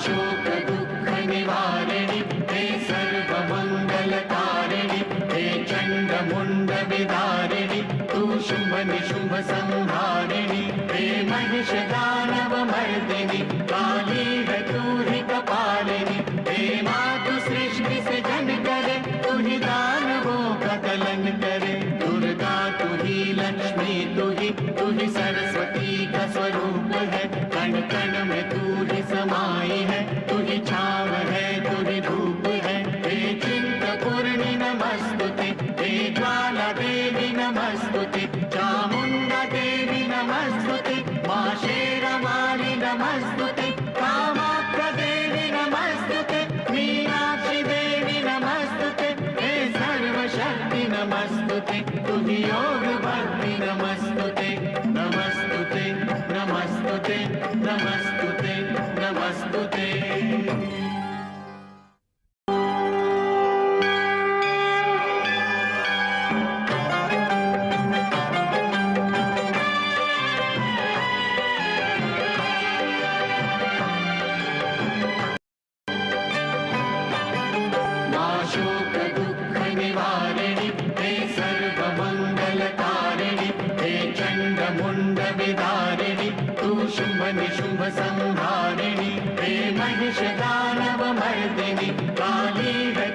शोक दुःख निवारिणि हे सर्वमङ्गलकारिणि हे चण्डमुण्ड विदारिणि तू शुम्भ निशुम्भ संहारिणि हे महिष दानव मर्दिनि काली है तू ही कपालिनि हे मातु सृष्टि से जन करे तू ही दानवों का दलन करे दुर्गा तू ही लक्ष्मी तू ही सरस्वती का स्वरूप है कण कण में तू ही समाई है तू ही छाव है तू ही धूप है हे चिंतपूर्णि नमस्तुते हे ज्वाला देवी नमस्तुते चामुंडा देवी नमस्तुते मां शेरवाली नमस्तुते कामाख्या देवी नमस्तुते मीनाक्षी देवी नमस्तुते हे सर्वशक्ति नमस्तुते तू ही योग भक्ति नमस्तुते नमस्तुते नमस्तुते नमस्तुते नमस्तुते। शोक दुःख निवारिणि हे सर्वमङ्गलकारिणि हे चण्डमुण्ड विदारिणि तू शुम्भ निशुम्भ संहारिणि हे महिष दानव मर्दिनि काली है